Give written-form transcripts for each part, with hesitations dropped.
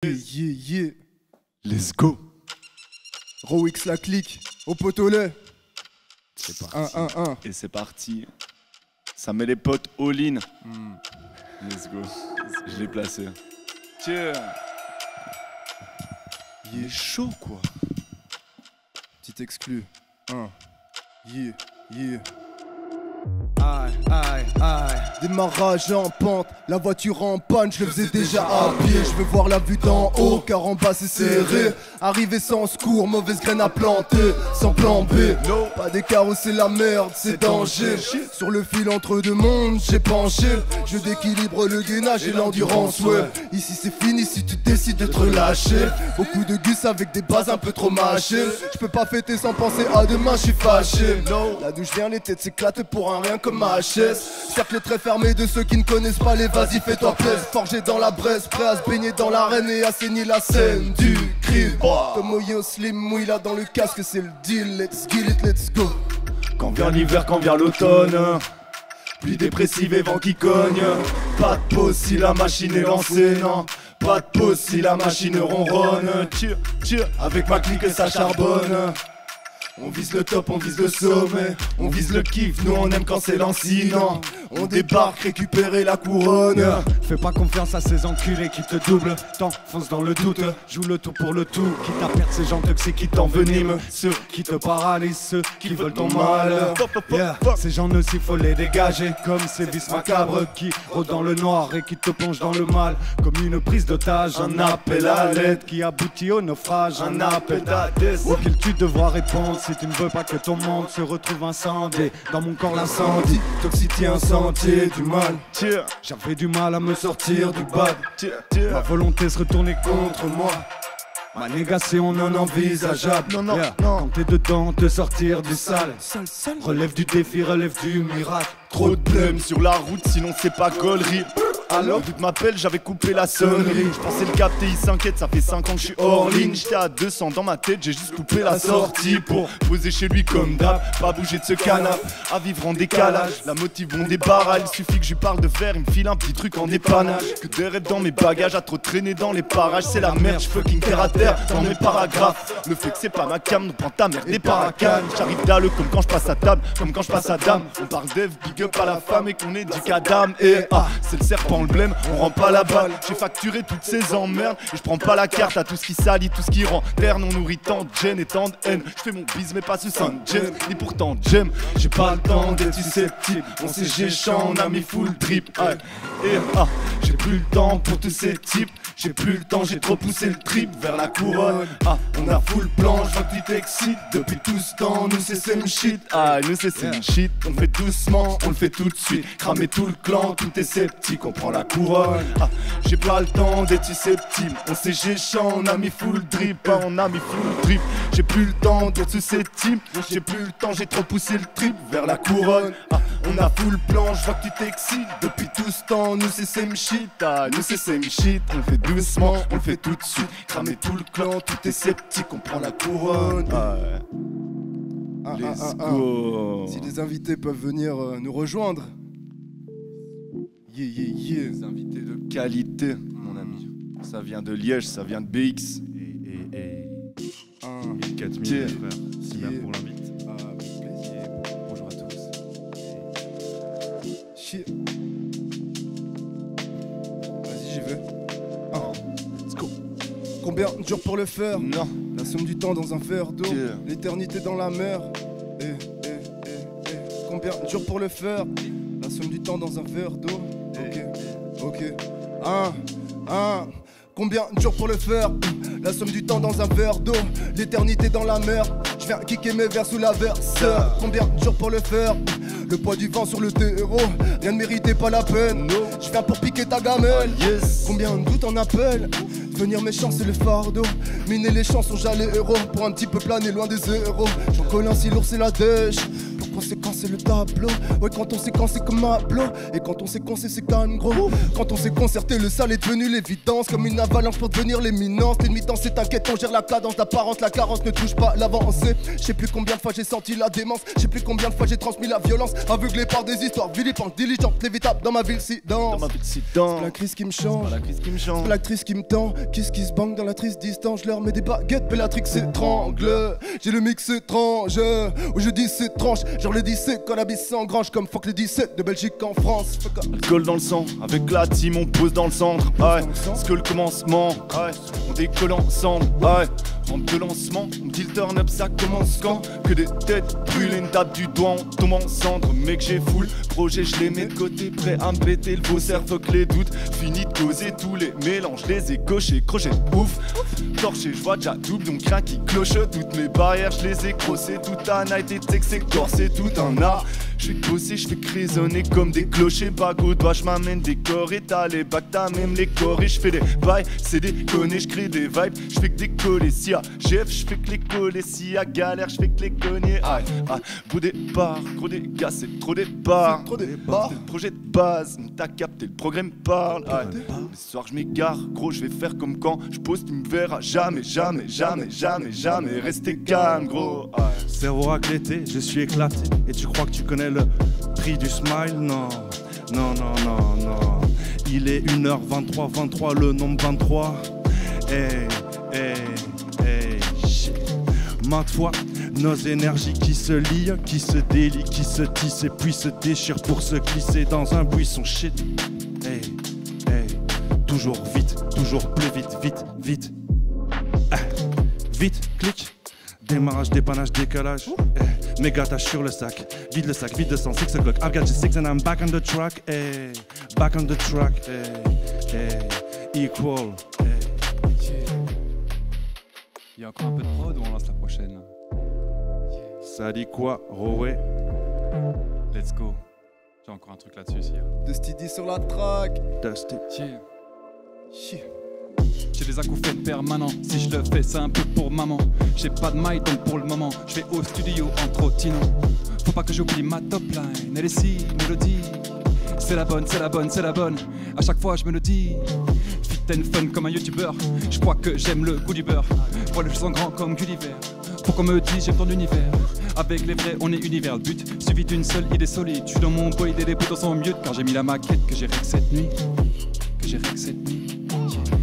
Yeah. Let's go. Roix la clique, au potolet. C'est parti. 1-1-1. Et c'est parti. Ça met les potes all-in. Let's go. Je l'ai placé. Tiens. Il est chaud quoi. Petit exclu. 1. Yeah. Démarrage en pente, la voiture en panne, je le faisais déjà à pied. Je veux voir la vue d'en haut, car en bas c'est serré. Arrivé sans secours, mauvaise graine à planter, sans plan B. Pas d'écart, c'est la merde, c'est danger. Sur le fil entre deux mondes, j'ai penché. Je déquilibre le gainage et l'endurance, ouais. Ici c'est fini si tu décides de te relâcher. Beaucoup de gus avec des bases un peu trop mâchées. Je peux pas fêter sans penser à demain, je suis fâché. Là d'où je viens, les têtes s'éclatent pour un rien comme ma HS. Cercle très fermé de ceux qui ne connaissent pas les vas-y fais-toi plaisir. Forgé dans la Bresse, prêt à se baigner dans l'arène et à saigner la scène du crime. Comme Yo Slim Mouilla dans le casque, c'est le deal, let's get it, let's go. Quand vient l'hiver, quand vient l'automne, pluie dépressive et vent qui cogne. Pas de pause si la machine est lancée, non. Pas de pause si la machine ronronne. Tire, avec ma clique ça charbonne. On vise le top, on vise le sommet, on vise le kiff, nous on aime quand c'est lancinant. On débarque, récupérer la couronne. Fais pas confiance à ces enculés qui te doublent. T'enfonces dans le doute, joue le tout pour le tout. Quitte à perdre ces gens toxiques qui t'enveniment. Ceux qui te paralysent, ceux qui veulent ton mal. Ces gens nocifs faut les dégager. Comme ces vices macabres qui rôdent dans le noir et qui te plongent dans le mal. Comme une prise d'otage, un appel à l'aide qui aboutit au naufrage. Un appel d'Hadès auquel tu devras répondre si tu ne veux pas que ton monde se retrouve incendie. Dans mon corps l'incendie, toxicité un sentier du mal. J'avais du mal à me sortir du bad. Ma volonté se retournait contre moi. Ma négation non envisageable. Quand t'es dedans, te sortir du sale. Relève du défi, relève du miracle. Trop de blême sur la route, sinon c'est pas gaulerie. Alors, tu m'appelles, j'avais coupé la sonnerie. Je pensais le capter, il s'inquiète, ça fait 5 ans que je suis hors ligne. J'étais à 200 dans ma tête, j'ai juste coupé la sortie pour poser chez lui comme d'hab, pas bouger de ce canapé, à vivre en décalage. La motive on débarras, il suffit que je lui parle de faire, il me file un petit truc en dépannage. Que des rêves dans mes bagages, à trop traîner dans les parages. C'est la merde, je fucking terre à terre dans mes paragraphes. Le fait que c'est pas ma cam, nous prend ta merde des paracanes. J'arrive d'alleux comme quand je passe à table, comme quand je passe à dame. On parle d'Eve, big up à la femme et qu'on éduque à dame. Et c'est le serpent le blême, on rend pas la balle. J'ai facturé toutes ces emmerdes et je prends pas la carte à tout ce qui salit, tout ce qui rend terne. On nourrit tant de gêne et tant de haine. Je fais mon bise mais pas ce sein de gêne, ni pourtant j'aime. J'ai pas le temps d'être susceptible. On sait géchant, on a mis full trip. Et j'ai plus le temps pour tous ces types. J'ai plus le temps, j'ai trop poussé le trip vers la couronne. On a full plan, je vois que tu t'excites. Depuis tout ce temps, nous c'est same shit. Nous c'est same shit. On le fait doucement, on le fait tout de suite. Cramer tout le clan, tout est sceptique. On prend la couronne. J'ai pas le temps d'être susceptible. On sait géchant, on a mis full drip. On a mis full drip. J'ai plus le temps d'être susceptible. J'ai plus le temps, j'ai trop poussé le trip vers la couronne. On a full plan, je vois que tu t'excites. Depuis tout ce temps, nous c'est same shit. Nous c'est same shit. On le fait doucement, on le fait tout de suite. Cramer tout le clan, tout est sceptique. On prend la couronne. Let's go. Si les invités peuvent venir nous rejoindre. Des invités de qualité, mon ami. Ça vient de Liège, ça vient de BX. Et 4000 frère. Si bien pour l'invite. Plaisir. Bonjour à tous. Vas-y, j'y vais. Let's go. Combien de jours pour le faire? Non. La somme du temps dans un verre d'eau. L'éternité dans la mer. Combien de jours pour le faire? La somme du temps dans un verre d'eau. Ok. Combien de jours pour le faire? La somme du temps dans un verre d'eau. L'éternité dans la mer. Je viens kicker mes vers sous la verseur. Combien de jours pour le faire? Le poids du vent sur le terreau. Rien ne méritait pas la peine. Je viens pour piquer ta gamelle. Combien de doutes en appellent? Devenir méchant c'est le fardeau. Miner les chansons j'allais héros. Pour un petit peu planer loin des zéros. J'en colle un si lourd c'est la dèche. Pour conséquence c'est le tableau. Ouais, quand on sait quand c'est comme un blow. Et quand on sait qu'on c'est calme gros. Quand on s'est concerté, le sale est devenu l'évidence. Comme une avalanche pour devenir l'éminence. L'ennemi dans c'est t'inquiète, on gère la cadence. L'apparence, la carence ne touche pas l'avancée. Je sais plus combien de fois j'ai senti la démence. Je sais plus combien de fois j'ai transmis la violence. Aveuglé par des histoires vilipantes, diligentes, lévitables dans ma ville si dense. Dans ma ville si dense. C'est la crise qui me change. C'est pas la crise qui me change. C'est l'actrice qui me tend. Qu'est-ce qui se bang dans la triste distance? Je leur mets des baguettes, Bellatrix s'étrangle. J'ai le mix étrange. Où je dis c'est tranche. Genre le 17 quand la bise s'engrange. Comme fuck le 17 de Belgique en France. Alcool dans le sang, avec la team on pose dans le centre. Ouais, c'est que le commencement. Ouais, on décolle ensemble. Ouais, rampe de lancement. On me dit le turn up, ça commence quand? Que des têtes brûlées, une tape du doigt, on tombe en cendre. Mec, j'ai full projet, je les mets de côté, prêt à me péter le faussaire. Fuck les doutes, fini de causer tous les mélanges. Les ai cochés, crochet ouf. Torché, je vois déjà double, donc rien qui cloche. Toutes mes barrières, je les ai crossées. Tout un night et tech, c'est corsé, tout un art. Je fais bosser, je fais que résonner comme des clochers. Bague au doigt, je m'amène des corps et t'as les bacs, t'as même les corps. Et je fais des bails, c'est déconné, je crée des vibes. Je fais que décoller, si y'a chef, je fais que les coller. Si y'a galère, je fais que les cogner. Aïe, aïe, gros départ, gros dégâts, c'est trop départ. Trop départ. C'est le projet de base, t'as capté, le progrès me parle. Aïe, ce soir je m'égare, gros, je vais faire comme quand je pose, tu me verras jamais, jamais, jamais, jamais, jamais. Rester calme, gros. Aïe. Cerveau raclété, je suis éclaté. Et tu crois que tu connais le prix du smile? Non, non, non, non, non. Il est 1h23, 23, le nombre 23. Hey, hey, hey, shit. Maintes fois, nos énergies qui se lient, qui se délient, qui se tissent et puis se déchirent pour se glisser dans un buisson shit. Hey, hey, toujours vite, toujours plus vite, vite, vite. Vite, clic. Démarrage, dépannage, décalage. Méga tâche sur le sac. Vide le sac, vide de sang, 6 o'clock. I've got you 6 and I'm back on the track. Hey, back on the track. Hey, hey, equal. Hey. Il y a encore un peu de prod ou on lance la prochaine? Ça dit quoi, Roé? Let's go. J'ai encore un truc là-dessus aussi. Dusty D sur la track. Dusty. Chier. J'ai des acouphènes permanents, si je le fais c'est un peu pour maman. J'ai pas de maille donc pour le moment, je vais au studio en trottinant. Faut pas que j'oublie ma top line, elle est si mélodie. C'est la bonne, c'est la bonne, c'est la bonne, à chaque fois je me le dis. Fit and fun comme un youtubeur, je crois que j'aime le goût du beurre. Pour les choses grand comme Gulliver, pour qu'on me dise j'aime ton univers. Avec les vrais on est univers, le but suivi d'une seule idée solide. Je suis dans mon boy et les potos sont mieux car j'ai mis la maquette que j'ai rec cette nuit. Que j'ai rec cette nuit.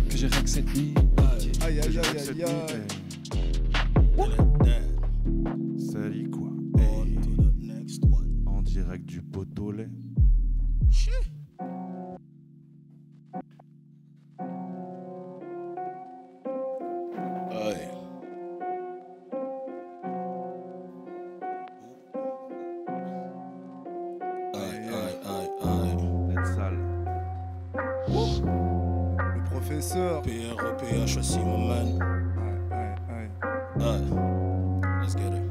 Que j'ai rec cette nuit. Aïe aïe aïe aïe aïe. Ça dit quoi? Hey. En direct du Potolet. Professeur. PREPH aussi, mon man. Let's get it.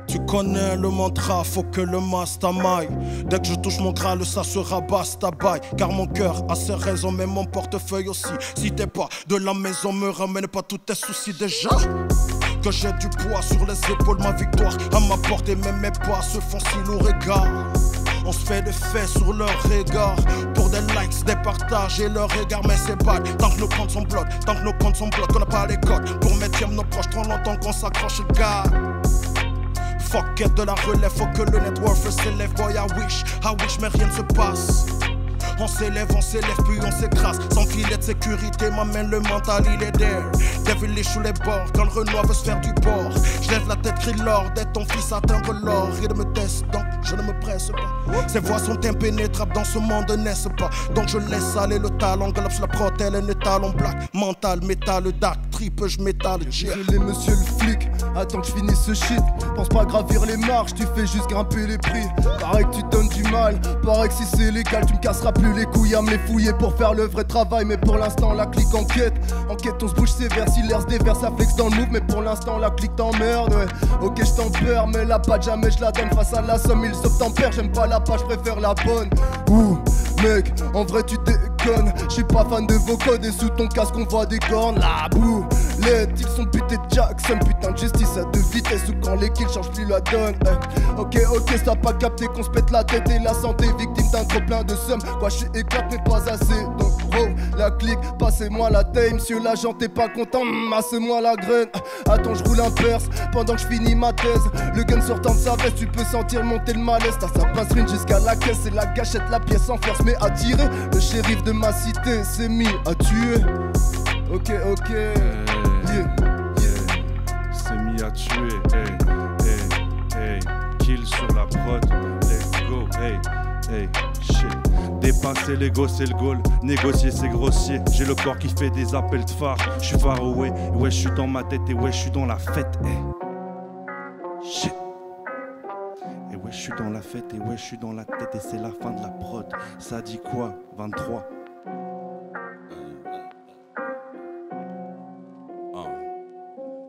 Tu connais le mantra, faut que le mastermind. Dès que je touche mon Graal, ça sera basta bye. Car mon cœur a ses raisons, mais mon portefeuille aussi. Si t'es pas de la maison, me ramène pas tous tes soucis déjà. Que j'ai du poids sur les épaules, ma victoire à ma portée, même mes pas se font si lourds regards. On se fait des faits sur leur regard. Pour des likes, des partages et leur regard. Mais c'est bad, tant que nos comptes sont bloqués. Tant que nos comptes sont bloqués, qu'on n'a pas les codes. Pour mettre nos proches, trop longtemps qu'on s'accroche, gars. Fuck it, de la relève, faut que le net worth s'élève. Boy, I wish, mais rien ne se passe. On s'élève, puis on s'écrase. Sans filet de sécurité, m'amène le mental, il est there. Devilish sous les bords, quand le Renoir veut se faire du port. Je lève la tête, crie l'or, d'être ton fils atteindre l'or. Il me teste, donc je ne me presse pas. Ses voix sont impénétrables, dans ce monde n'est-ce pas. Donc je laisse aller le talent, galope sur la protèle, un étalon black. Mental, métal, dark, tripe, je m'étale, je l'ai monsieur le flic, attends que je finisse ce shit. Pense pas gravir les marches, tu fais juste grimper les prix. Pareil que tu donnes du mal, pareil que si c'est légal, tu me casseras plus les couilles à me les fouiller pour faire le vrai travail. Mais pour l'instant la clique enquête, on se bouge sévère. Si l'air se déverse, ça flex dans le move. Mais pour l'instant la clique t'emmerde, ouais. Ok je t'en perds, mais la patte jamais je la donne. Face à la somme il s'obtempère, j'aime pas la page, je préfère la bonne. Ouh mec, en vrai tu déconnes. J'suis pas fan de vos codes et sous ton casque on voit des cornes. La boue, LED. Ils sont butés de Jackson, putain de justice à deux vitesses. Ou quand les kills changent plus la donne. Ok, t'as pas capté qu'on se pète la tête et la santé. Victime d'un trop plein de sommes. Quoi, je suis éclate mais pas assez. Donc la clique, passez-moi la taille. Monsieur l'agent, t'es pas content, masse-moi la graine. Attends, je roule un perse pendant que je finis ma thèse. Le gun sortant de sa veste, tu peux sentir monter le malaise. T'as sa passerine jusqu'à la caisse et la gâchette, la pièce en force mais à tirer. Le shérif de ma cité s'est mis à tuer. Ok, yeah. C'est mis à tuer, hey. Kill sur la prod, let's go, hey, shit. Dépasser l'ego c'est le goal, négocier c'est grossier. J'ai le corps qui fait des appels de phare. Je suis far away, ouais je suis dans ma tête et ouais je suis dans la fête, shit. Et ouais je suis dans la fête et ouais je suis dans la tête et c'est la fin de la prod. Ça dit quoi, 23?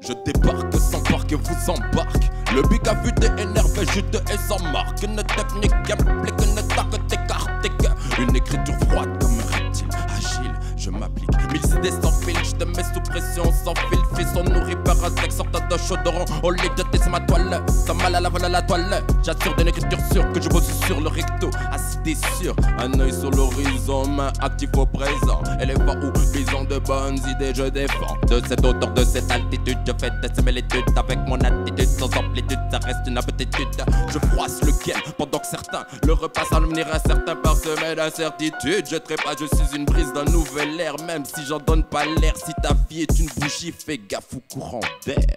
Je débarque sans parc et vous embarque. Le big a vu t'es énervé, juteux et sans marque. Une technique implique une tactique arctique. Une écriture froide comme un reptile, agile, je m'applique. 1000 idées sans fil, je te mets sous pression sans fil. Fils on nourrit par un sexe, sortant de chaudron. Au lit de thé, c'est ma toile. Ça mal à la vol à la toile. J'assure d'une écriture sûre que je bosse sur le recto. Assis et sûr, un œil sur l'horizon, main active au présent. Éléphant ou bison de bonnes idées, je défends. De cette hauteur, de cette altitude, je fais des similitudes avec mon attitude. Sans amplitude, ça reste une aptitude. Je froisse le game pendant que certains le repassent à l'avenir incertain parsemé d'incertitude. Je trépas, je suis une brise d'un nouvel air. Même si j'en donne pas l'air, si ta vie est une bougie, fais gaffe au courant d'air.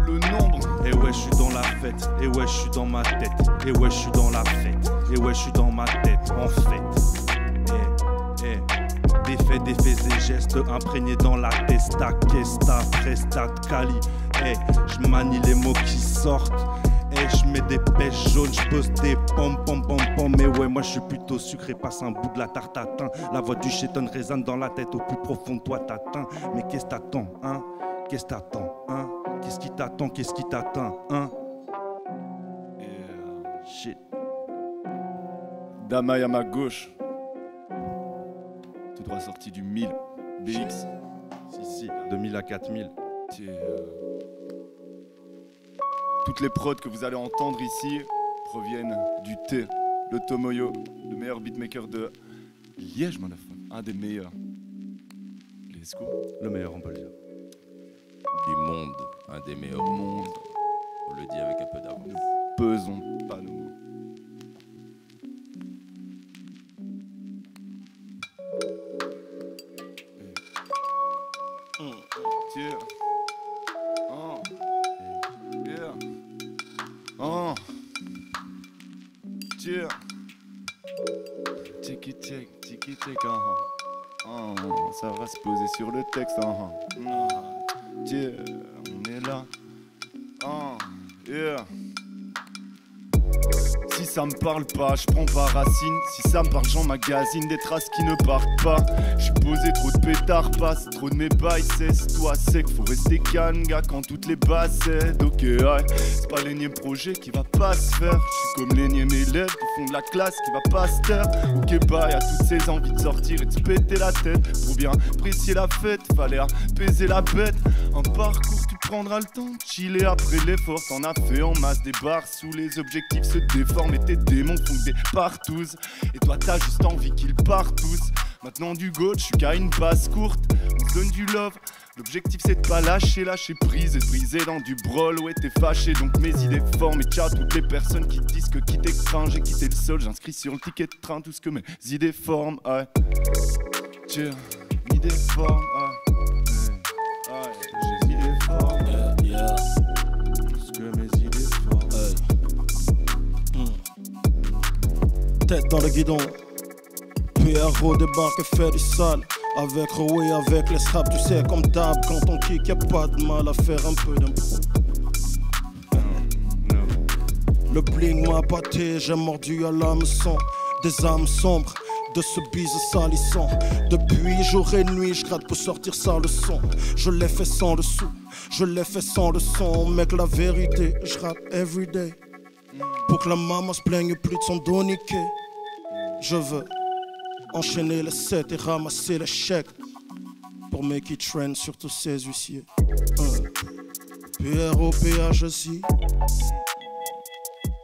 Le nombre. Et ouais je suis dans la fête, et ouais je suis dans ma tête. Et ouais je suis dans la fête, et ouais je suis dans ma tête, en fait. Des faits et gestes imprégnés dans la testa, questa, prestat, cali. Je manie les mots qui sortent. Je mets des pêches jaunes, je pose des pom. Mais ouais, moi je suis plutôt sucré, passe un bout de la tarte atteint. La voix du chéton résonne dans la tête, au plus profond de toi t'atteins. Mais qu'est-ce t'attends, hein? Qu'est-ce t'attends, hein? Qu'est-ce qui t'attend, qu'est-ce qui t'atteint, hein? Shit. Damaï à ma gauche. Tout droit sorti du 1000. BX. Si, 2000 à 4000. Toutes les prods que vous allez entendre ici proviennent du T, le Tomoyo, le meilleur beatmaker de Liège, mon enfant. Un des meilleurs. Let's go. Le meilleur, on peut le dire. Du monde, un des meilleurs au monde. On le dit avec un peu d'avance. Nous pesons pas nos mots. Yeah. Oh. Yeah. Oh. Yeah. Tiki take, oh, ça va se poser sur le texte, Yeah, on est là. Oh, yeah. Si ça me parle pas, je prends pas racine. Si ça me parle, j'emmagasine des traces qui ne partent pas. J'suis posé, trop de pétards passent, trop de mes bails cessent. Toi sec, faut rester calme, gars, quand toutes les basses cèdent. Ok, ouais, c'est pas l'énième projet qui va pas se faire. J'suis comme l'énième élève du fond de la classe qui va pas se taire. Ok, bye, à toutes ces envies de sortir et de se péter la tête. Pour bien apprécier la fête, fallait apaiser la bête. Un parcours, tu prendras le temps de chiller après l'effort. T'en as fait en masse, des barres sous les objectifs se déforment. Et tes démons font des partous. Et toi t'as juste envie qu'ils partent tous. Maintenant du goat, je suis qu'à une passe courte. On se donne du love. L'objectif c'est de pas lâcher prise et de briser dans du brol. Ouais t'es fâché donc mes idées forment. Et ciao toutes les personnes qui disent que quitter le train, j'ai quitté le sol. J'inscris sur le ticket de train tout ce que mes idées forment. Ouais. Tiens, idées forment. Ouais. J'ai idées forment. Yeah. Tout ce que mes idées forment. Tête dans le guidon. PRO débarque et fait du sale. Avec Roé, avec les straps, tu sais, comme d'hab, quand on kick, y'a pas de mal à faire un peu d'impro. Le bling m'a batté, j'ai mordu à l'hameçon. Des âmes sombres, de ce bise salissant. Depuis jour et nuit, je gratte pour sortir ça le son. Je l'ai fait sans le sou, je l'ai fait sans le son. Mec, la vérité, je rappe everyday. Pour que la maman se plaigne plus de son dos niqué. Je veux enchaîner les 7 et ramasser les chèques. pour make it trend, surtout ces huissiers. PROPHJ.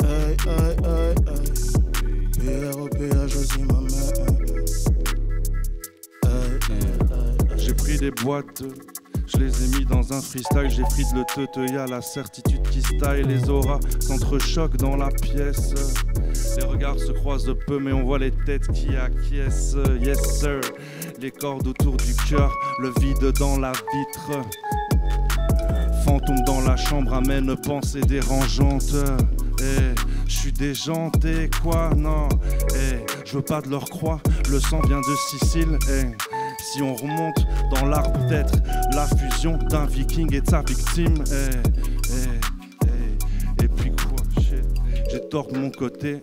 Hey, hey, hey, hey. PROPHJ, ma mère. J'ai pris des boîtes, je les ai mis dans un freestyle. J'ai pris de le teuteuil à la certitude qui style. Les auras s'entrechoquent dans la pièce. Les regards se croisent peu mais on voit les têtes qui acquiescent. Yes sir, les cordes autour du cœur, le vide dans la vitre. Fantôme dans la chambre amène pensée dérangeante. Je suis déjanté quoi, non. Je veux pas de leur croix, le sang vient de Sicile. Si on remonte dans l'arbre peut-être la fusion d'un viking et de sa victime. Et puis quoi, j'ai tort de mon côté.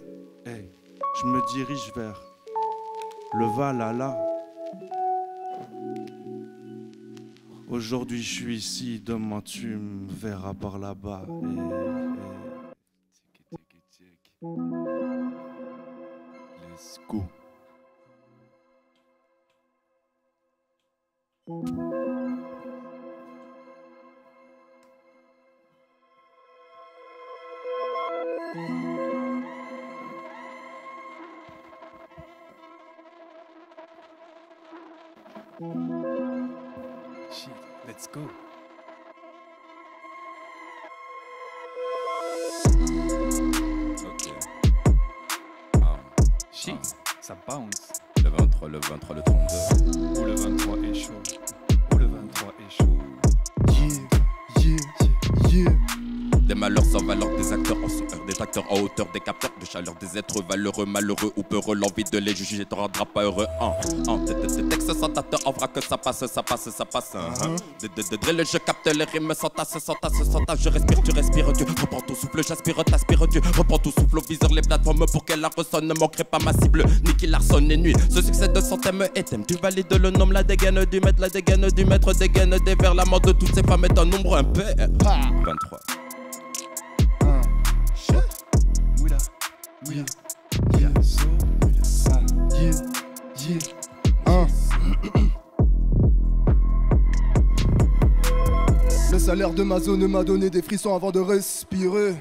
Je me dirige vers le Valhalla. Aujourd'hui je suis ici, demain tu me verras par là-bas. Let's go. Shit, let's go. Ok. Shit, ça bounce. Le 23, le 23, le 32. Ou le 23 est chaud. Ou le 23 est chaud. Des malheurs sans valeur, des acteurs en sueur, des acteurs en hauteur, des capteurs de chaleur, des êtres valeureux, malheureux ou peureux. L'envie de les juger te rendra pas heureux. Des textes sans date, en vrac que ça passe, ça passe, ça passe. De drill, je capte les rimes sans tasse, sans tasse, sans tasse. Je respire, tu respires, Dieu. Reprends ton souffle, j'aspire, t'aspires, Dieu. Reprends ton souffle au viseur, les plateformes pour qu'elle la ressonne. Ne manquerait pas ma cible, ni qu'il la ressonne et nuit. Ce succès de son thème et thème. Tu valides le nom, la dégaine du maître, la dégaine du maître, dégaine des vers. La mort de toutes ces femmes est un nombre impair. 23. Le salaire de ma zone m'a donné des frissons avant de respirer.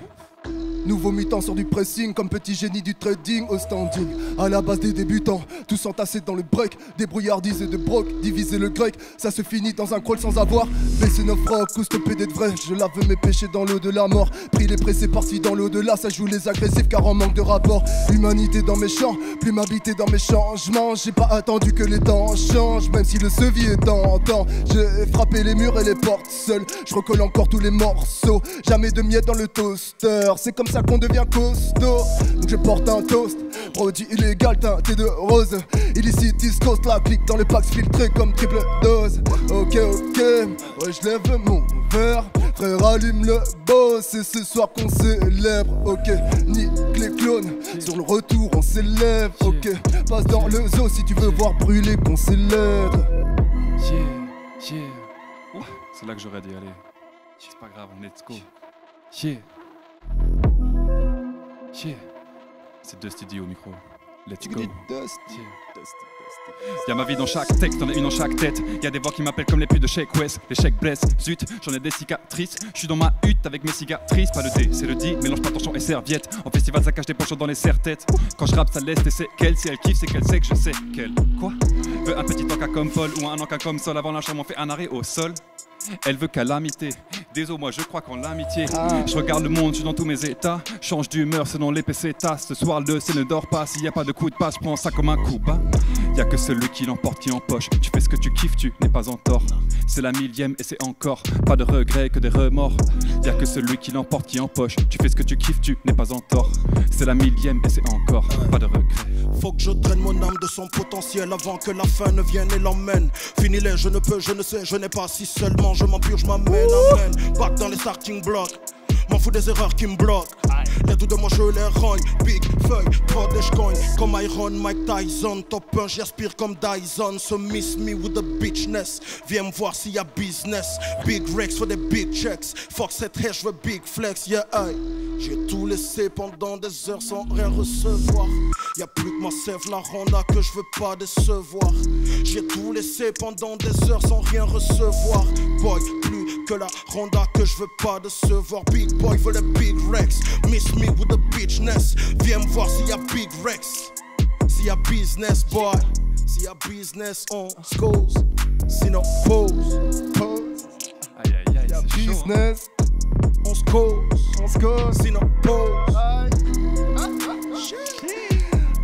Nouveau mutant sur du pressing, comme petit génie du trading au standing. À la base des débutants, tous entassés dans le break. Débrouillardise et de broc, diviser le grec. Ça se finit dans un crawl sans avoir baissé nos frocs ou stopper d'être vrai. Je lave mes péchés dans l'eau de la mort. Pris les pressés partis dans l'au-delà. Ça joue les agressifs car en manque de rapport. Humanité dans mes champs, plus m'habiter dans mes changements. J'ai pas attendu que les temps changent, même si le sevis est tentant. J'ai frappé les murs et les portes seul. Je recolle encore tous les morceaux. Jamais de miettes dans le toaster. C'est comme ça qu'on devient costaud. Donc je porte un toast, produit illégal teinté de rose. Illicite East Coast, la clique dans le pack filtré comme triple dose. Ok, ouais je lève mon verre. Frère allume le boss, c'est ce soir qu'on célèbre. Ok, nique les clones, sur le retour on s'élève. Ok, passe dans le zoo si tu veux voir brûler qu'on célèbre. Ouh, c'est là que j'aurais dû aller. C'est pas grave, let's go. C'est Dusty au micro. Let's go. Y'a ma vie dans chaque texte, y'en a une dans chaque tête. Y'a des voix qui m'appellent comme les putes de Shake West. Les chèques blessent, zut, j'en ai des cicatrices. J'suis dans ma hutte avec mes cicatrices. Pas le D, c'est le D, mélange pas torchon et serviette. En festival ça cache des pochons dans les serre-têtes. Quand je rappe ça laisse des séquelles. Si elle kiffe c'est qu'elle sait que je sais qu'elle. Quoi? Veut un petit encas comme folle ou un encas comme sol. Avant la chambre on fait un arrêt au sol. Elle veut calamité, désolé moi je crois qu'en l'amitié. Je regarde le monde, je suis dans tous mes états. Change d'humeur selon l'épée tasse. Ce soir le ciel ne dort pas, s'il n'y a pas de coup de passe, je prends ça comme un coup bas. Y'a que celui qui l'emporte qui empoche. Tu fais ce que tu kiffes, tu n'es pas en tort. C'est la millième et c'est encore pas de regrets que des remords. Y'a que celui qui l'emporte qui empoche. Tu fais ce que tu kiffes, tu n'es pas en tort. C'est la millième et c'est encore pas de regrets. Faut que je draine mon âme de son potentiel avant que la fin ne vienne et l'emmène. Finis-les, je ne peux, je ne sais, je n'ai pas. Si seulement je m'empure, je m'amène, amène. Back dans les starting blocks. M'en fous des erreurs qui me bloquent. Les doutes de moi je les rogne. Big feuille, prod et j'cogne. Comme Iron Mike Tyson. Top 1, j'aspire comme Dyson. So miss me with the bitchness. Viens me voir s'il y a business. Big Rex for des big checks. Fuck cette haie, j'veux big flex. Yeah, aïe. J'ai tout laissé pendant des heures sans rien recevoir. Y'a plus que ma sève, la Honda que je veux pas décevoir. J'ai tout laissé pendant des heures sans rien recevoir. Boy, plus que la Honda que je veux pas décevoir. Big boy veut les big Rex. Miss me with the bitchness. Viens me voir s'il y a big Rex. S'il y a business, boy. S'il y a business, on se cause. Sinon, pause. Aïe aïe aïe, c'est chaud. Business, On se cause. Sinon, pause.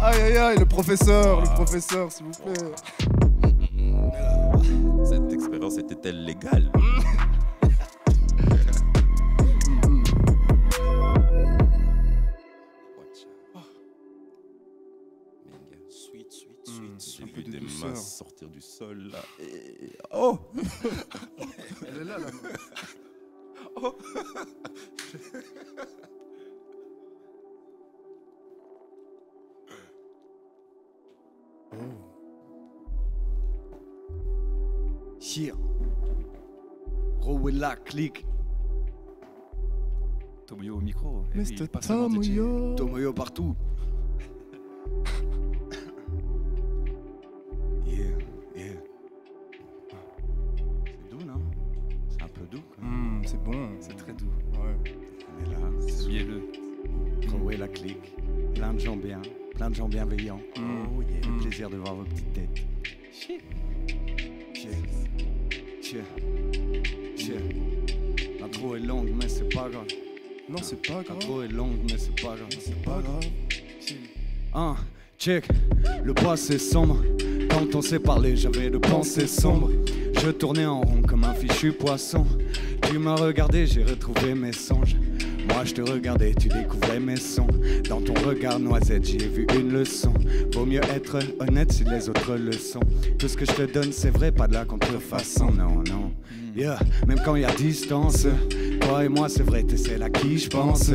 aïe aïe aïe, le professeur, s'il vous plaît. Cette expérience était-elle légale? J'ai vu des mains sortir du sol là. Et... Oh! Elle est là, la main. Oh! Yeah. Rowella click. Tomoyo au micro. Eh oui, Mr. pas seulement DJ. Tomoyo. Tomoyo partout. Yeah. C'est doux, non? C'est un peu doux. C'est bon. C'est très doux. Ouais. On est là. C'est mielleux. Rowella click. Plein de gens bien. Plein de gens bienveillants. Oh yeah. Le plaisir de voir vos petites têtes. Cheer. L'intro est longue, mais c'est pas grave. Non, c'est pas grave. L'intro est longue, mais c'est pas grave. C'est pas grave. Check. Le passé sombre. Quand on s'est parlé, j'avais de pensées sombres. Je tournais en rond comme un fichu poisson. Tu m'as regardé, j'ai retrouvé mes songes. Moi je te regardais, tu découvrais mes sons. Dans ton regard noisette, j'ai vu une leçon. Vaut mieux être honnête si les autres le sont. Tout ce que je te donne, c'est vrai, pas de la contrefaçon. Non. Yeah, même quand y a distance. Toi et moi, c'est vrai, t'es celle à qui je pense.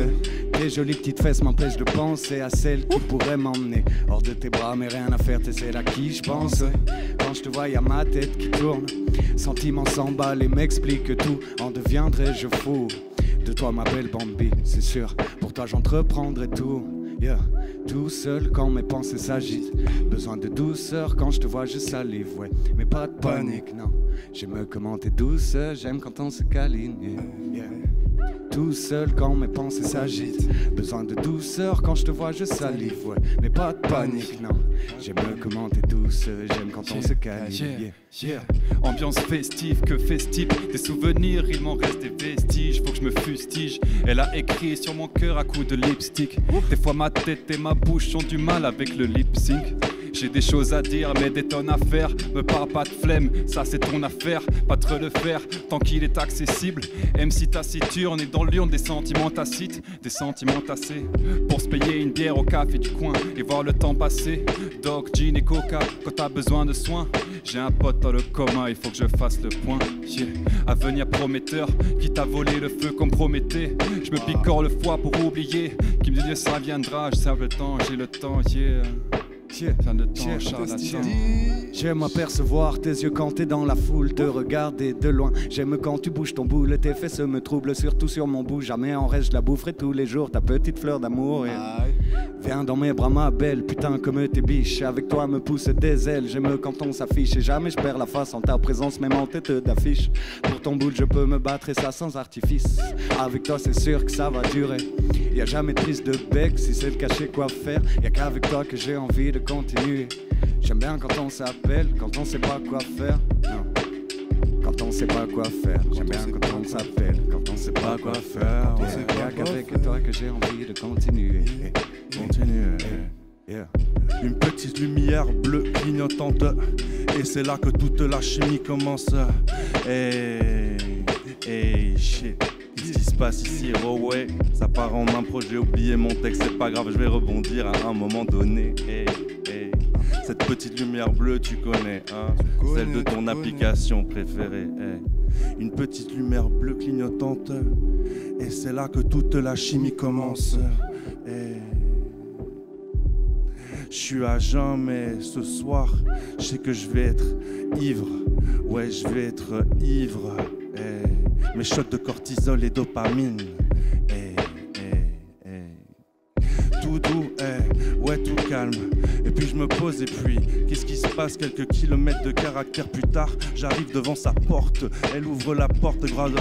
Tes jolies petites fesses m'empêchent de penser à celle qui pourrait m'emmener hors de tes bras, mais rien à faire, t'es celle à qui je pense. Quand je te vois, y a ma tête qui tourne. Sentiments s'emballent et m'expliquent tout. En deviendrai-je fou de toi, ma belle Bambi, c'est sûr. Pour toi, j'entreprendrai tout. Yeah. Tout seul quand mes pensées s'agitent. Besoin de douceur quand je te vois, je salive. Ouais, mais pas de panique, non. J'aime comment t'es douce, j'aime quand on se câline. Yeah. Tout seul quand mes pensées s'agitent. Besoin de douceur quand je te vois, je salive. Ouais, mais pas de panique, non. J'aime comment t'es douce, j'aime quand on se câline. Yeah. Ambiance festive, que festive. Des souvenirs, il m'en reste des vestiges. Faut que je me fustige. Elle a écrit sur mon cœur à coups de lipstick. Des fois ma tête et ma bouche ont du mal avec le lip sync. J'ai des choses à dire mais des tonnes à faire. Me parle pas de flemme, ça c'est ton affaire. Pas trop le faire tant qu'il est accessible. MC taciturne et dans Lyon des sentiments tacites. Des sentiments tassés pour se payer une bière au café du coin et voir le temps passer. Doc, gin et coca quand t'as besoin de soins. J'ai un pote dans le coma, il faut que je fasse le point. Yeah. Avenir prometteur qui t'a volé le feu comme Prométhée. Je me picore le foie pour oublier. Qui me dit ça viendra, je serve le temps, j'ai le temps, yeah. Fin de temps, charlatan. J'aime apercevoir tes yeux quand t'es dans la foule, te regarder de loin. J'aime quand tu bouges ton boule, tes fesses me troublent, surtout sur mon bout. Jamais en reste, je la boufferai tous les jours, ta petite fleur d'amour. Viens dans mes bras ma belle, putain comme t'es biche. Avec toi me pousse des ailes, j'aime quand on s'affiche. Et jamais je perds la face en ta présence, même en tête d'affiche. Pour ton boule je peux me battre et ça sans artifice. Avec toi c'est sûr que ça va durer. Y'a jamais de prise de bec, si c'est le cacher quoi faire. Y'a qu'avec toi que j'ai envie de continuer. J'aime bien quand on s'appelle, quand on sait pas quoi faire. Non. Quand on sait pas quoi faire. J'aime bien quand on s'appelle, quand on sait pas quoi faire. Y'a qu'avec toi que j'ai envie de continuer. Yeah. Une petite lumière bleue clignotante. Et c'est là que toute la chimie commence. Hey, shit. Qu'est-ce qui se passe ici? Oh ouais, ça part en impro, j'ai oublié mon texte, c'est pas grave, je vais rebondir à un moment donné. Cette petite lumière bleue, tu connais, hein, celle de ton application préférée. Une petite lumière bleue clignotante, et c'est là que toute la chimie commence. Je suis à jeun, mais ce soir, je sais que je vais être ivre. Ouais, je vais être ivre. Mes shots de cortisol et dopamine. Tout doux, ouais, tout calme. Et puis je me pose, et puis qu'est-ce qui se passe? Quelques kilomètres de caractère plus tard, j'arrive devant sa porte. Elle ouvre la porte, gronde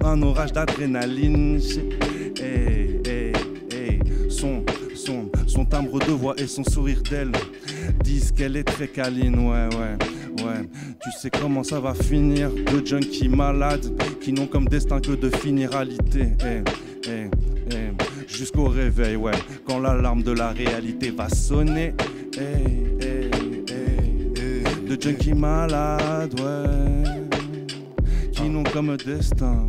un orage d'adrénaline. Son timbre de voix et son sourire d'elle disent qu'elle est très câline, ouais. Tu sais comment ça va finir, deux junkies malades qui n'ont comme destin que de finir alité. Jusqu'au réveil, ouais, quand l'alarme de la réalité va sonner. De junkies malades, ouais, qui n'ont comme destin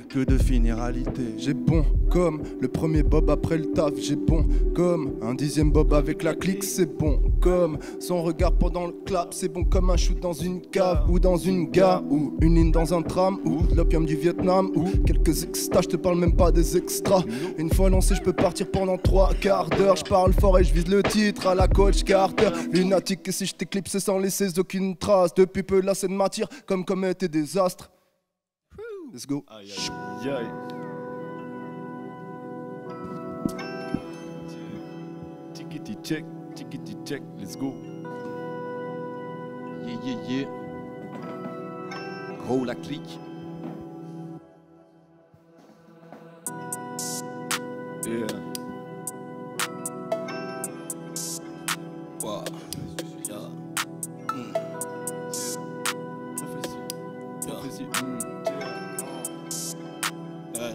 que de finiralité. J'ai bon comme le premier bob après le taf. J'ai bon comme un 10e bob avec la clique. C'est bon comme son regard pendant le clap. C'est bon comme un shoot dans une cave ou dans une gare ou une ligne dans un tram ou l'opium du Vietnam ou quelques extras. Je te parle même pas des extras. Une fois lancé, je peux partir pendant 3 quarts d'heure. Je parle fort et je vise le titre à la Coach Carter. Lunatique, et si je t'éclipse, c'est sans laisser aucune trace. Depuis peu, la scène m'attire comme comète et désastre. Let's go. Aïe, aïe, aïe. Tickety check, let's go. Yeah. Gros la clique. Yeah. Wow.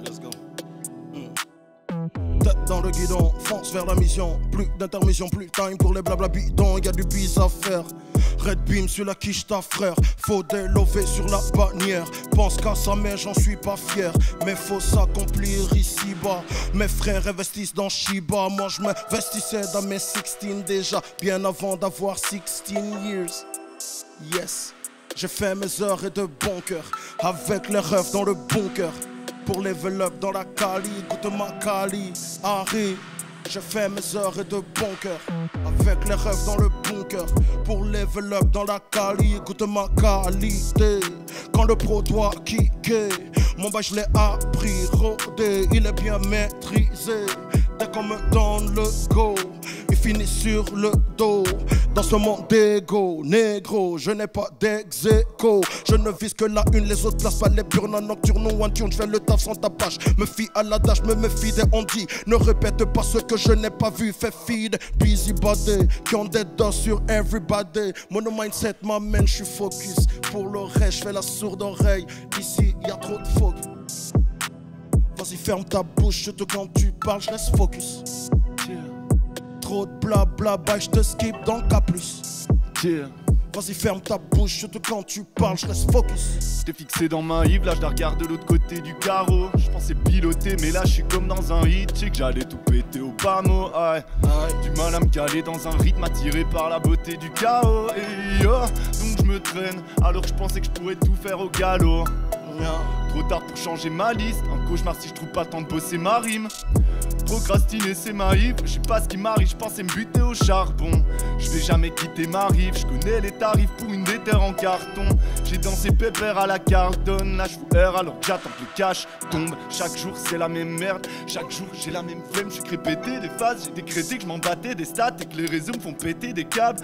Let's go. Tête dans le guidon, fonce vers la mission. Plus d'intermission, plus time pour les blabla bidons. Y'a du bis à faire. Red beam sur la quiche ta frère. Faut délover sur la bannière. Pense qu'à sa mère, j'en suis pas fier. Mais faut s'accomplir ici-bas. Mes frères investissent dans Shiba. Moi je m'investissais dans mes 16 déjà. Bien avant d'avoir 16 years. Yes. J'ai fait mes heures et de bon cœur. Avec les rêves dans le bunker. Pour level up dans la Cali, goûte ma Cali, Harry. J'ai fait mes heures et de bon cœur. Avec les rêves dans le bunker. Pour level up dans la Cali, goûte ma qualité. Quand le pro doit kicker, mon bail je l'ai appris, rodé, il est bien maîtrisé. Dès qu'on me donne le go, il finit sur le dos. Dans ce monde d'égo, négro, je n'ai pas d'ex-écho. Je ne vise que la une, les autres placent pas les burnes nocturnes ou one tune. Je fais le taf sans tapage, me fie à l'adage, me méfie des on dit. Ne répète pas ce que je n'ai pas vu, fais feed. Busy body, qui ont des dents sur everybody. Mono mindset m'amène, je suis focus. Pour le reste, je fais la sourde oreille. Ici, y a trop de focus. Vas-y, ferme ta bouche, surtout quand tu parles, je reste focus. Trop de blabla, bye, je te skip dans le K+. Vas-y, ferme ta bouche, surtout quand tu parles, je reste focus. J'étais fixé dans ma Yves, là je la regarde de l'autre côté du carreau. Je pensais piloter, mais là je suis comme dans un hit. Je sais que j'allais tout péter au pamo. Du mal à me caler dans un rythme attiré par la beauté du chaos. Et donc je me traîne, alors que je pensais que je pourrais tout faire au galop. Trop tard pour changer ma liste. Un cauchemar si je trouve pas le temps de bosser ma rime. Procrastiner c'est ma rive. Je sais pas ce qui m'arrive, je pensais me buter au charbon. Je vais jamais quitter ma rive. Je connais les tarifs pour une déterre en carton. J'ai dansé pépère à la cartonne. Là je vous erre alors que j'attends que le cash tombe. Chaque jour c'est la même merde. Chaque jour j'ai la même flemme. J'ai répété des phases. J'ai décrété que je m'en battais des stats. Et que les réseaux me font péter des câbles.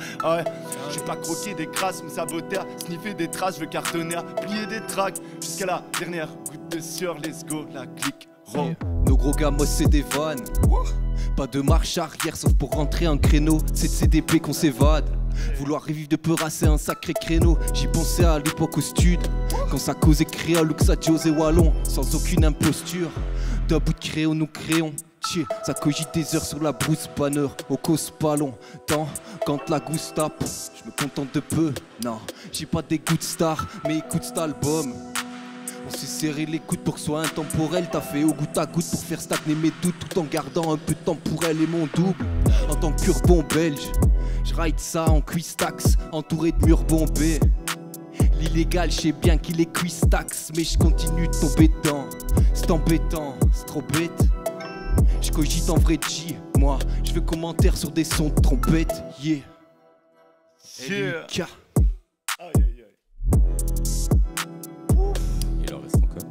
J'ai pas croqué des crasses, me saboter, sniffer des traces. Je veux cartonner, plier des tracks. Jusqu'à la dernière goutte de sueur. Let's go, la clique. Nos gros gamos c'est des vannes. Pas de marche arrière sauf pour rentrer un créneau. C'est de CDP qu'on s'évade. Vouloir revivre de peur, c'est un sacré créneau. J'y pensais à l'époque au stud. Quand ça causait créole ou que ça José Wallon. Sans aucune imposture. D'un bout de crayon nous créons. Ça cogite des heures sur la brousse banner au cause pas long. Tant quand la gousse tape, je me contente de peu. Non, j'ai pas des goûts de star, mais écoute cet album. On s'est serré les coudes pour que ce soit intemporel. T'as fait au goutte à goutte pour faire stagner mes doutes, tout en gardant un peu de temps pour elle et mon double. En tant que Urbon belge, je ride ça en cuistax, entouré de murs bombés. L'illégal, je sais bien qu'il est cuistax, mais je continue de tomber dedans. C'est embêtant, c'est trop bête. Je cogite en vrai G, moi, je veux commentaire sur des sons de trompette. Yeah. Yeah. Il en reste encore.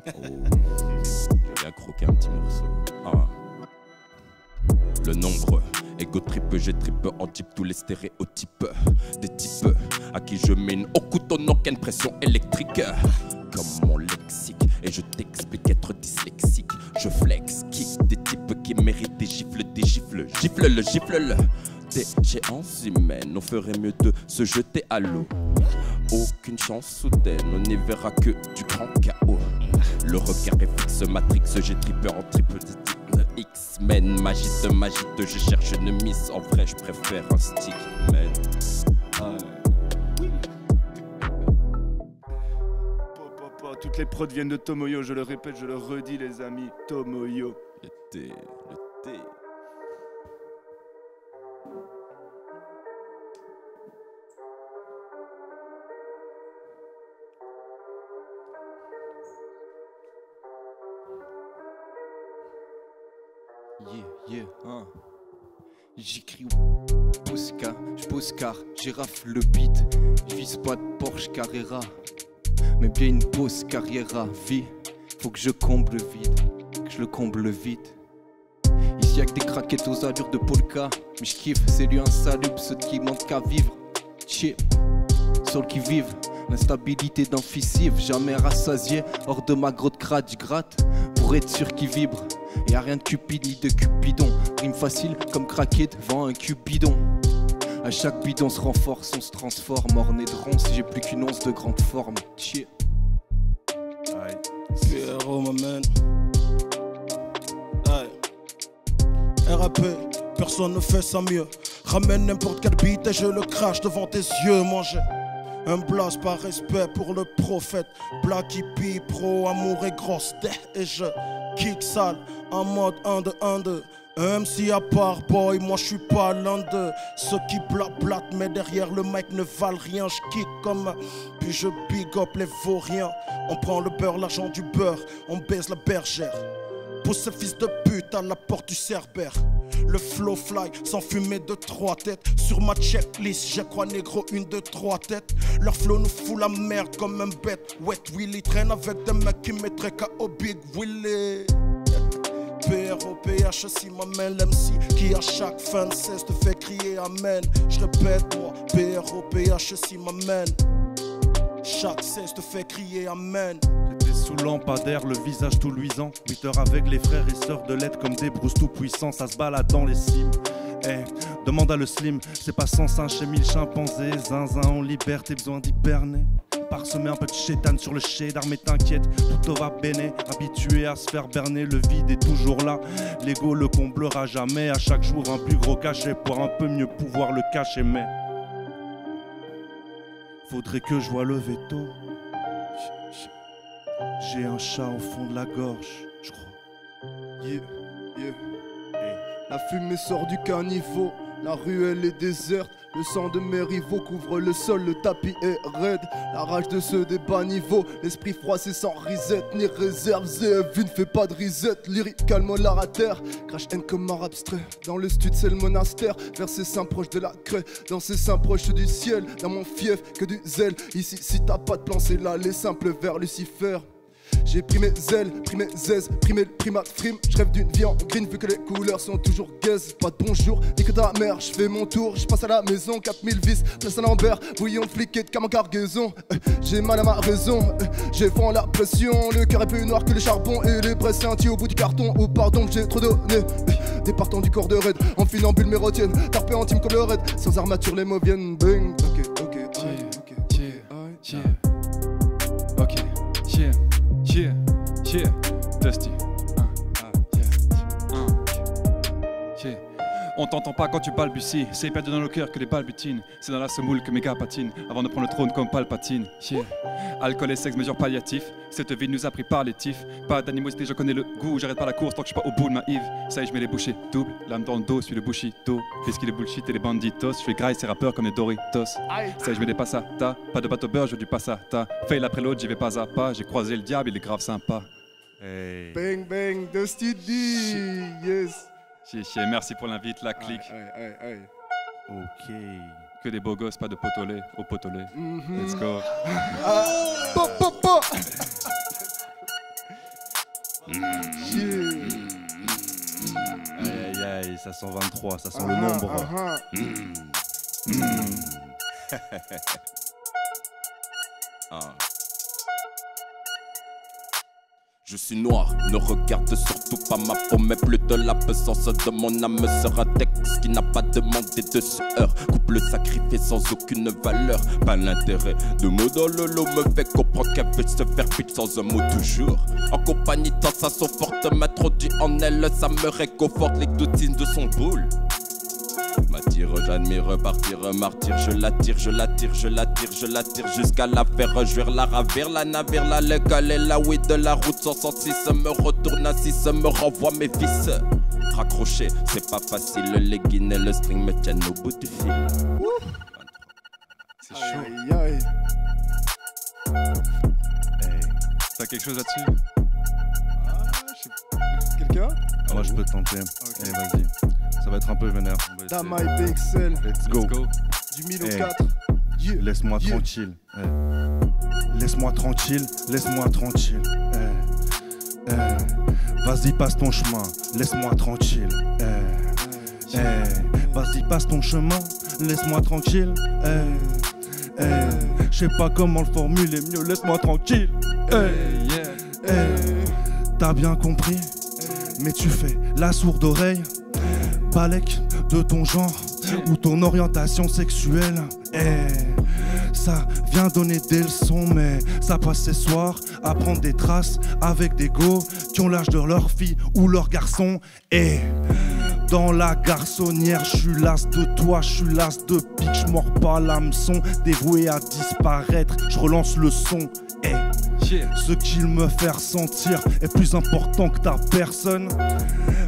Je viens croquer un petit morceau. Ah. Le nombre, ego trip, j'ai trip en type tous les stéréotypes. Des types à qui je mine au couteau, non qu'une pression électrique. Comme mon lexique, et je t'explique être dyslexique. Je flex, kick des types qui méritent des gifles, gifle le. Déchéance humaine, on ferait mieux de se jeter à l'eau. Aucune chance soudaine, on n'y verra que du grand chaos. Le regard est fixe, Matrix, j'ai trippé en triple X-Men. Magite, je cherche une miss, en vrai je préfère un stick, man. Toutes les prods viennent de Tomoyo, je le répète, je le redis les amis, Tomoyo. Le thé. Yeah, hein. J'écris au Posca, j'pose car, girafe le beat. J'vise pas de Porsche Carrera, mais bien une pause carrière vie. Faut que je comble le vide, que je le comble vite. Ici y'a que des craquettes aux allures de polka, mais j'kiffe, c'est lui insalubre, ceux qui manquent qu'à vivre. Chip, ceux qui vivent, l'instabilité d'un fissif, jamais rassasié, hors de ma grotte crade, j'gratte, pour être sûr qu'il vibre. Y'a rien de cupide ni de cupidon, rime facile comme craquette, vend un cupidon. À chaque bidon se renforce, on se transforme, orné de ronces, j'ai plus qu'une once de grande forme. Chier. Pierrot, my man. Aye. RAP, personne ne fait ça mieux. Ramène n'importe quel beat et je le crache devant tes yeux. Moi j'ai un blast par respect pour le prophète. Black hippie, pro, amour et grosse tête. Et je kick sale en mode 1-2-1-2. Un MC à part, boy, moi je suis pas l'un d'eux. Ceux qui blablate mais derrière le mic ne valent rien. Je kick comme puis je big up les vauriens. On prend le beurre, l'argent du beurre, on baise la bergère. Pousse ce fils de pute à la porte du Cerbère. Le flow fly, sans fumer de 3 têtes. Sur ma checklist, je crois négro, 1, 2, 3 têtes. Leur flow nous fout la merde comme un bête. Wet Willy traîne avec des mecs qui mettraient KO Big Willy. PROPH si m'amène l'MC qui à chaque fin de cesse te fait crier amen. Je répète moi, PROPH si m'amène. Chaque cesse te fait crier amen. J'étais sous lampadaire, le visage tout luisant. 8 heures avec les frères et sœurs de l'aide comme des brousses tout puissants. Ça se balade dans les cimes. Demande à le slim, c'est pas sans sein chez 1000 chimpanzés. Zinzin en liberté, besoin d'hiberner. Parsemer un peu de chétane sur le cheddar, mais t'inquiète, tout va bene. Habitué à se faire berner, le vide est toujours là. L'ego le comblera jamais, à chaque jour un plus gros cachet pour un peu mieux pouvoir le cacher. Mais faudrait que je vois le veto. J'ai un chat au fond de la gorge, je crois. Yeah. La fumée sort du caniveau, la ruelle est déserte. Le sang de mes rivaux couvre le sol, le tapis est raide. La rage de ceux des bas niveaux, l'esprit froissé sans risette ni réserve. ZV ne fait pas de reset, lyrique calme l'art à terre. Crash haine comme art abstrait, dans le stud c'est le monastère. Vers ses seins proches de la craie, dans ses seins proches du ciel. Dans mon fief que du zèle, ici si t'as pas de plan c'est là les simples vers Lucifer. J'ai pris mes ailes, pris mes aises, primé le primat frime. Je rêve d'une vie en green vu que les couleurs sont toujours gaze. Pas de bonjour, ni que ta mère, je fais mon tour, je passe à la maison, 4000 vis, place à Lambert, bouillon fliqué de cam en cargaison. J'ai mal à ma raison, j'ai fond la pression, le cœur est plus noir que le charbon et les braises scintillent au bout du carton. Oh pardon, j'ai trop donné. Départant du corps de raid, en funambule mais retiennent, tarpé intime comme le raid, sans armature les mots viennent bang. Ok, Dusty. On t'entend pas quand tu balbuties. C'est perdu dans le cœur que les balles butinent. C'est dans la semoule que mes gars patinent. Avant de prendre le trône comme Palpatine. Yeah. Alcool et sexe, mesure palliatif. Cette vie nous a pris par les tifs. Pas d'animosité, je connais le goût. J'arrête pas la course tant que je suis pas au bout de ma Yves. Ça y est, je mets les bouchées double. L'âme dans le dos, suis le bushito. Qu'est-ce qu'il est bullshit et les banditos. Je fais graille ces rappeurs comme les Doritos. Ça y est, je mets des passatas. Pas de bateau beurre, je veux du passata. Fail après l'autre, j'y vais pas à pas. J'ai croisé le diable, il est grave sympa. Hey. Bang bang, Dusty D, yes. Chier, merci pour l'invite, la clique. Ok. Que des beaux gosses, pas de potolé au potolé. Let's go. Aïe aïe aïe, ça sent 23, ça sent le nombre. Je suis noir, ne regarde surtout pas ma peau, mais plus de la puissance de mon âme sera texte qui n'a pas demandé de sueur. Couple sacrifié sans aucune valeur, pas l'intérêt de mots dans le lot me fait comprendre qu'elle veut se faire bitch sans un mot toujours. En compagnie de sensations fortes, m'introduit en elle, ça me réconforte les doutines de son boule. M'attire, j'admire, partir, martyr, je l'attire, je l'attire, je l'attire, je l'attire jusqu'à la faire jouir, la ravir, la navire, la légale et la weed de la route 106 me retourne assis, me renvoie mes vis. Raccroché, c'est pas facile, les guines et le string me tiennent au bout du fil. C'est chaud. Aïe. Hey. T'as quelque chose là-dessus? Quelqu'un? Moi je peux tenter. Allez, vas-y. Ça va être un peu vénère. Damai BXL. Let's go. Du 1000 au 4. Yeah. Laisse-moi tranquille. Laisse-moi tranquille, laisse-moi tranquille. Vas-y, passe ton chemin, laisse-moi tranquille. Vas-y, passe ton chemin, laisse-moi tranquille. Je sais pas comment le formuler mieux, laisse-moi tranquille. T'as bien compris, mais tu fais la sourde oreille. Balek de ton genre ou ton orientation sexuelle. Ça vient donner des leçons, mais ça passe ces soirs à prendre des traces avec des go qui ont l'âge de leur fille ou leur garçon. Et dans la garçonnière, je suis las de toi, je suis las de pique, je mords pas l'hameçon, dévoué à disparaître, je relance le son. Ce qu'il me fait ressentir est plus important que ta personne.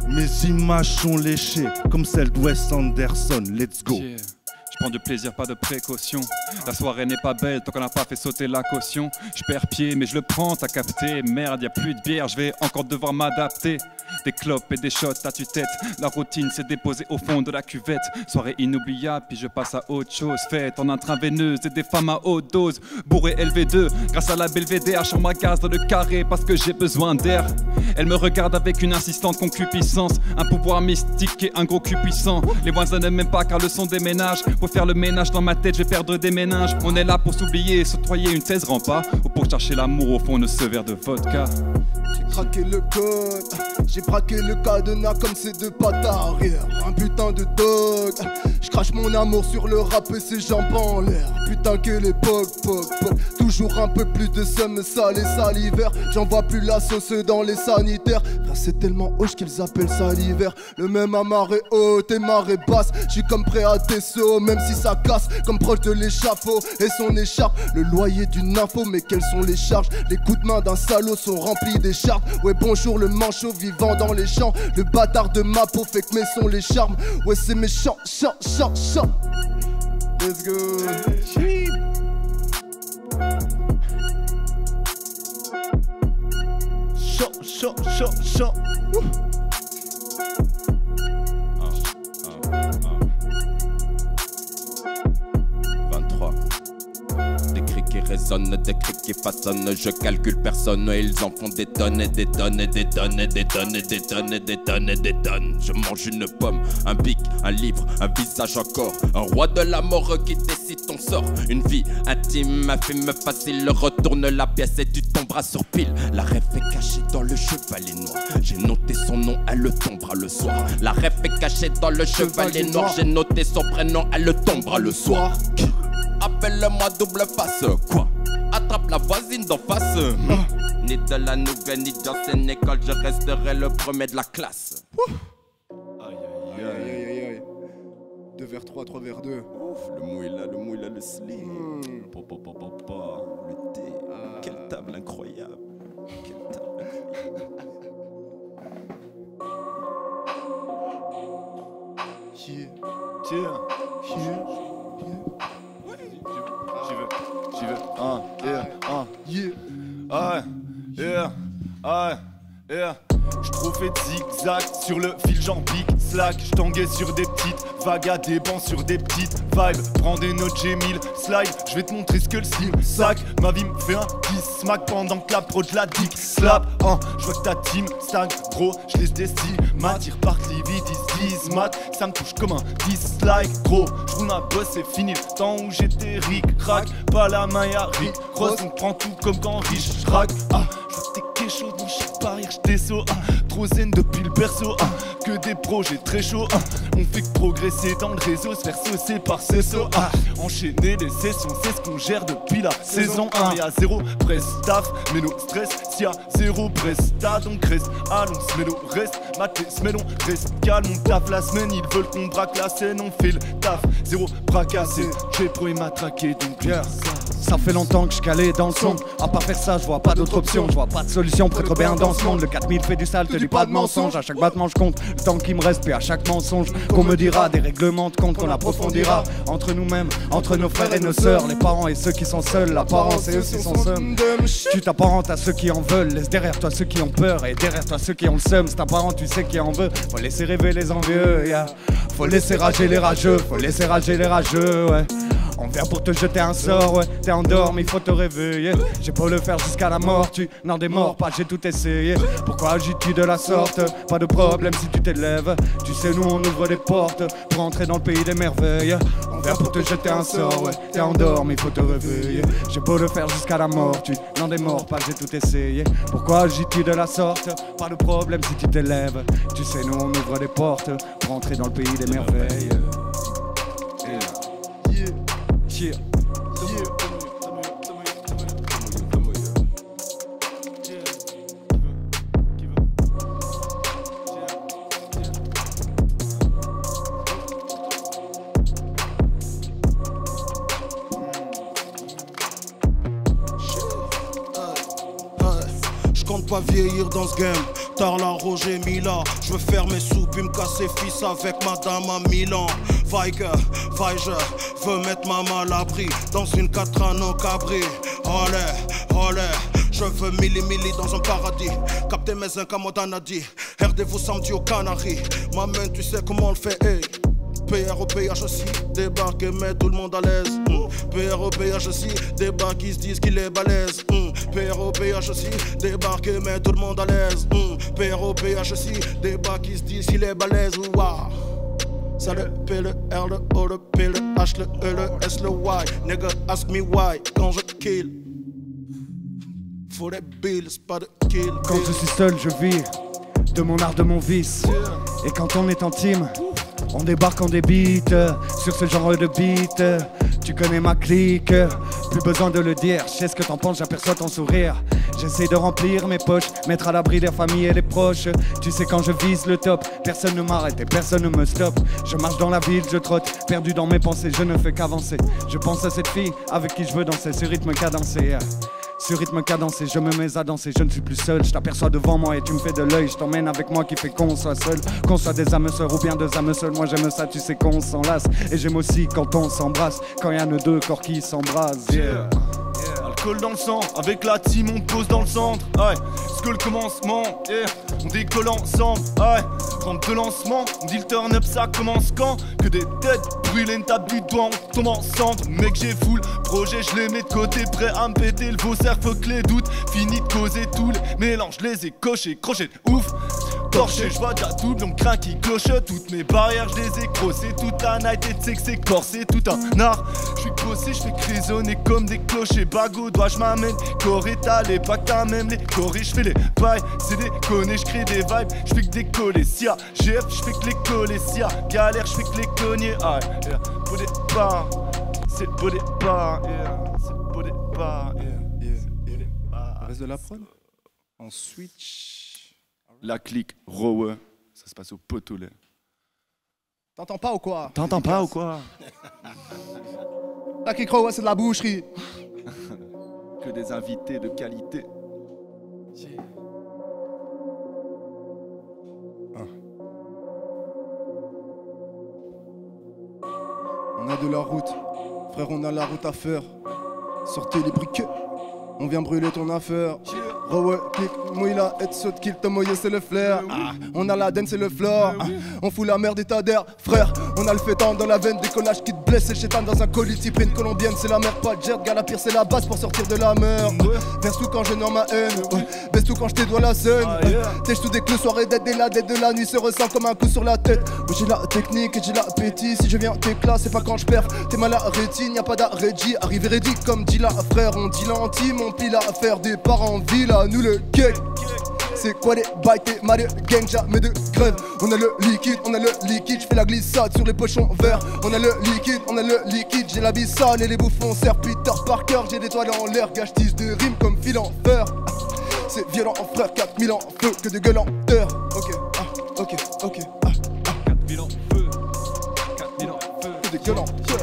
Mes images sont léchées comme celles de Wes Anderson. Let's go. Je prends du plaisir, pas de précaution. La soirée n'est pas belle tant qu'on n'a pas fait sauter la caution. Je perds pied mais je le prends, t'as capté. Merde, y a plus de bière, je vais encore devoir m'adapter. Des clopes et des shots à tue-tête. La routine s'est déposée au fond de la cuvette. Soirée inoubliable, puis je passe à autre chose. Fête en intraveineuse et des femmes à haute dose. Bourré LV2, grâce à la Belvédère. Je ma gaz dans le carré parce que j'ai besoin d'air. Elle me regarde avec une insistante concupiscence. Un pouvoir mystique et un gros cul puissant. Les voisins n'aiment même pas car le son déménage. Pour faire le ménage dans ma tête, je vais perdre des méninges. On est là pour s'oublier, s'octroyer une 16 rend pas. Ou pour chercher l'amour au fond de ce verre de vodka. J'ai craqué le code, j'ai braqué le cadenas comme ces deux pattes arrière. Un putain de dog, je crache mon amour sur le rap et ses jambes en l'air. Putain quelle époque, toujours un peu plus de seum sale et salivaire. J'en vois plus la sauce dans les sanitaires. Frère c'est tellement hoche qu'ils appellent ça l'hiver. Le même à marée haute et marée basse. J'suis comme prêt à Tessot, même si ça casse. Comme proche de l'échafaud et son écharpe. Le loyer d'une info, mais quelles sont les charges? Les coups de main d'un salaud sont remplis d'écharpes. Ouais bonjour le manchot vivant dans les champs. Le bâtard de ma peau fait que mes sons les charmes. Ouais c'est méchant, chant. Let's go. Chant. 23. Des cris qui résonnent, des cris qui façonnent. Je calcule personne et ils en font des tonnes et des tonnes et des tonnes et des tonnes et des tonnes et des tonnes et des tonnes. Je mange une pomme, un bic, un livre, un visage encore. Un roi de la mort qui décide ton sort. Une vie intime, un film facile. Retourne la pièce et tu tomberas sur pile. La rêve est cachée dans le chevalier noir. J'ai noté son nom, elle le tombera le soir. La rêve est cachée dans le chevalier noir. J'ai noté son prénom, elle le tombera le soir. Appelle-moi double face, quoi? Attrape la voisine d'en face. Ni de la nouvelle, ni d'ancienne école, je resterai le premier de la classe. Aïe. 2 vers 3, 3 vers 2. Le mou est là, le slim. Le thé. Quelle table incroyable. Quelle table incroyable. J'y veux. J'suis trop fait de zigzag sur le fil, j'en pique slack. J'tanguais sur des petites vagues à des bancs sur des petites vibes. Prends des notes, j'ai 1000 slides. J'vais te montrer ce que le style sac. Ma vie me fait un kiss smack pendant que la prod la dick slap. J'vois que ta team stagne, gros. J'laisse des stigmates. Ils repartent les vides, ils se disent mat. Ça me touche comme un dislike, gros. J'roule ma bosse, c'est fini le temps où j'étais ric rac. Pas la main y'a Rick Ross, on prend tout comme quand riche j'rac. J'vois que t'es chaud, donc j'sais pas rire, j't'ai saut. Trop zen depuis le berceau, que des projets très chauds. On fait que progresser dans le réseau, se faire saucer par ce saut. Enchaîner les sessions, c'est ce qu'on gère depuis la saison 1. Y'a zéro prestaf, mais no stress. S'il y a zéro presta, donc reste. Allons, smello, reste. Maté, smellon, reste calme. On taffe la semaine, ils veulent qu'on braque la scène. On fait le taf, zéro bracassé. J'ai pro et matraqué, donc yeah. Ça fait longtemps que je calais dans le son. À part faire ça, je vois pas d'autre option. Je vois pas de solution pour être bien dans ce monde. Le 4000 fait du sale, te dis pas de mensonge. À chaque battement je compte le temps qui me reste. Puis à chaque mensonge qu'on me dira, des règlements de compte qu'on approfondira. Entre nous-mêmes, entre nos frères et nos sœurs. Les parents et ceux qui sont seuls. L'apparence et eux qui sont seuls. Tu t'apparentes à ceux qui en veulent. Laisse derrière toi ceux qui ont peur. Et derrière toi ceux qui ont le seum. C'est apparent, tu sais qui en veut. Faut laisser rêver les envieux, yeah. Faut laisser rager les rageux. Faut laisser rager les rageux, ouais. On vient pour te jeter un sort, ouais. T'es endormi, faut te réveiller. J'ai beau le faire jusqu'à la mort, tu n'en démords pas, j'ai tout essayé. Pourquoi agis-tu de la sorte? Pas de problème si tu t'élèves. Tu sais, nous on ouvre des portes pour entrer dans le pays des merveilles. On vient pour te jeter un sort, ouais. T'es endormi, faut te réveiller. J'ai beau le faire jusqu'à la mort, tu n'en démords pas, j'ai tout essayé. Pourquoi agis-tu de la sorte? Pas de problème si tu t'élèves. Tu sais, nous on ouvre des portes pour entrer dans le pays des merveilles. Yeah. Je compte pas vieillir dans ce game. Tard la Roger Mila. Je veux faire mes soupes et me casser fils avec madame à Milan. Vaille, je veux mettre maman à l'abri dans une 4 anneaux cabri. Olé, je veux milli dans un paradis. Capter mes zincs comme on dit. Herdez-vous samedi aux Canaries. Ma main, tu sais comment on le fait, hey. PROPH aussi, débarque et met tout le monde à l'aise. PROPH aussi, débarque qui se disent qu'il est balèze. PROPH aussi, débarque et met tout le monde à l'aise. PROPH aussi, débarque qui se disent qu'il est balèze. Waouh. Ça le P, le R, le O, le P, le H, le E, le S, le Y. Nigga, ask me why, quand je kill. Faut des bills, pas de kill. Quand je suis seul, je vis de mon art, de mon vice. Et quand on est intime, on débarque en débite sur ce genre de beat. Tu connais ma clique, plus besoin de le dire. Je sais ce que t'en penses, j'aperçois ton sourire. J'essaie de remplir mes poches, mettre à l'abri des familles et des proches. Tu sais quand je vise le top, personne ne m'arrête et personne ne me stoppe. Je marche dans la ville, je trotte, perdu dans mes pensées, je ne fais qu'avancer. Je pense à cette fille avec qui je veux danser, ce rythme cadencé. Ce rythme cadencé, je me mets à danser, je ne suis plus seul. Je t'aperçois devant moi et tu me fais de l'œil. Je t'emmène avec moi qui fait qu'on soit seul. Qu'on soit des âmes sœurs ou bien deux âmes seules. Moi j'aime ça, tu sais qu'on s'enlace. Et j'aime aussi quand on s'embrasse. Quand y a nos deux corps qui s'embrassent. Yeah. Alcool dans le sang, avec la team on pose dans le centre. Ouais, ce que le commencement, yeah. On décolle ensemble. Ouais, rampe de lancement, on dit le turn up ça commence quand? Que des têtes brûlent, une table du doigt, on tombe en cendre. Mec j'ai full projet, je les mets de côté, prêt à me péter le vaussaire, faut que les doutes. Fini de causer tous les mélanges, les ai cochés, crochet ouf. Torché, je vois déjà double, on craint qui cloche. Toutes mes barrières, je les ai crossées. Toute la night, et tu sais que c'est corsé, tout un art. Je suis bossé, je fais que résonner comme des clochers. Bagot, doigt, je m'amène. Corps étalé, pas que t'as même les corées. Je fais les bails, c'est des connes, je crée des vibes. Je fais que des collés, sia. GF, je fais que les coller, sia. Galère, je fais que les cogner. Ah, yeah. Beau départ, c'est le beau départ, yeah. C'est le beau départ, yeah. Reste de la prod. En switch. La clique Rowe, ça se passe au Potolet. T'entends pas ou quoi? T'entends pas ou quoi? La Kikro, ouais, c'est de la boucherie. Que des invités de qualité. On a de la route, frère, on a la route à faire. Sortez les briquets, on vient brûler ton affaire. Ouais, clic, mouille la head saute, kill, te mouiller, c'est le flair. On a la denne, c'est le floor. On fout la merde et ta d'air, frère. On a le fétan dans la veine, décollage qui te blesse. Et chétan dans un colis, typrine colombienne, c'est la mer, pas de jet. Gars, la pire, c'est la base pour sortir de la mer. Verse tout quand je nomme ma haine. Baisse tout quand je t'édoie la scène. Tèche tout dès que le soir est dead et la dette de la nuit se ressent comme un coup sur la tête. J'ai la technique et j'ai l'appétit. Si je viens t'éclate, c'est pas quand je perds. T'es mal à rétine, y'a pas d'arrêt. Arrivé ready comme dit la frère. On dit l'intime, on plie l'affaire des parents en ville. À nous le cake. C'est quoi les bails, t'es mal gang, jamais de grève. On a le liquide, j'fais la glissade sur les pochons verts. On a le liquide, j'ai la vie sale et les bouffons servent Peter Parker, j'ai des toiles en l'air, gage tisse de rimes comme fil en fer. C'est violent en frère, 4000 en feu, que de gueules en terre. Ok. 4000 en feu, 4000 en feu. Que de gueules en terre.